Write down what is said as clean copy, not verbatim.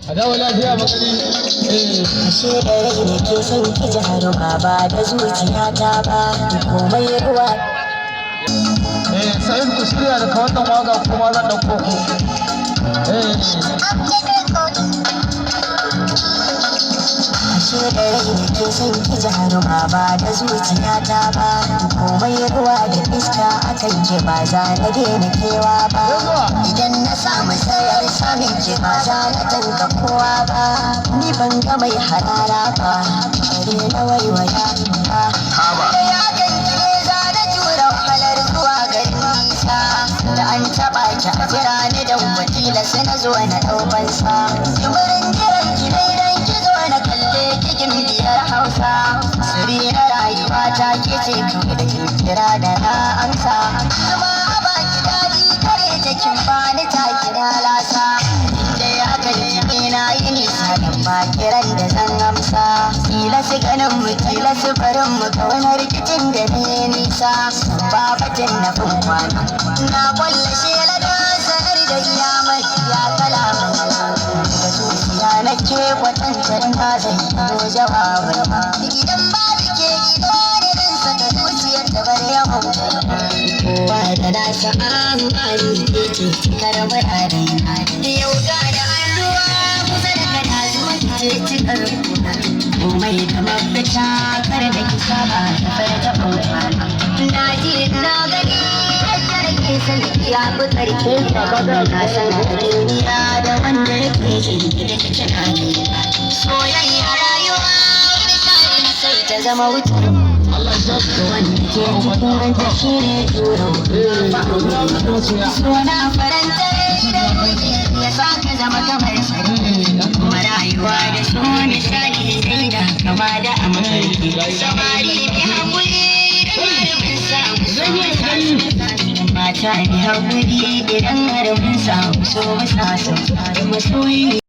a dawo lafiya makari ashe da rai ne ke son ki jaruma ba da zuciya ta ba komai ruwa sai ku shirya daga wannan waga kuma zan dauko ku ashe da rai ne ke son ki jaruma ba da zuciya ta ba komai ruwa da iska akan ki ba za na daina kewa ba idan na samu sayar samin ki ba za na tanka kowa ba ni ban ga mai harara ba kare na waiwaya ba da ya ganki ne za na jura wahalar zuwa garin nisa da an taɓa ki a jira ni da wakila sai na zo na ɗaukan sa jimirin jiran ki dai dan ki zo na kalle kikin biyar hausa siri na rayuwa ta ke ce kawai da kin kira da na amsa kuma a baki daɗi kare ta kin bani ta kira lasa da ya kalli na yi nisa dan ba kiran da zan amsa kila su ganin mu kila su barin mu kawai rikicin da ne nisa babatin na fin kwana na kwalla shela da sanar da iya mai ya kalaman da zuciya na ke kwatantar na zai yi jawabin idan babu ke ido ne dan saka zuciyar da bar yawon kowa da nasa amfani ke ce cikar murare yau ga da hannuwa kusa da kada zuwa ce cikar komai da mafita kar da ki saba da farta ɓangare na ji na gani yadda da ke san ya fi ƙarfi na san a duniya da wanda yake jin da ta cika ne soyayya rayuwa wani sa'in sai ta zama wuta wanda ke cikin ranta shi ne turo suna faranta da ya sa ka zama kamar sani kuma rayuwa da su misali sai da kama da amurki samari bi haƙuri da marumin samu mata bi haƙuri idan har mun samu so mu sa masoyi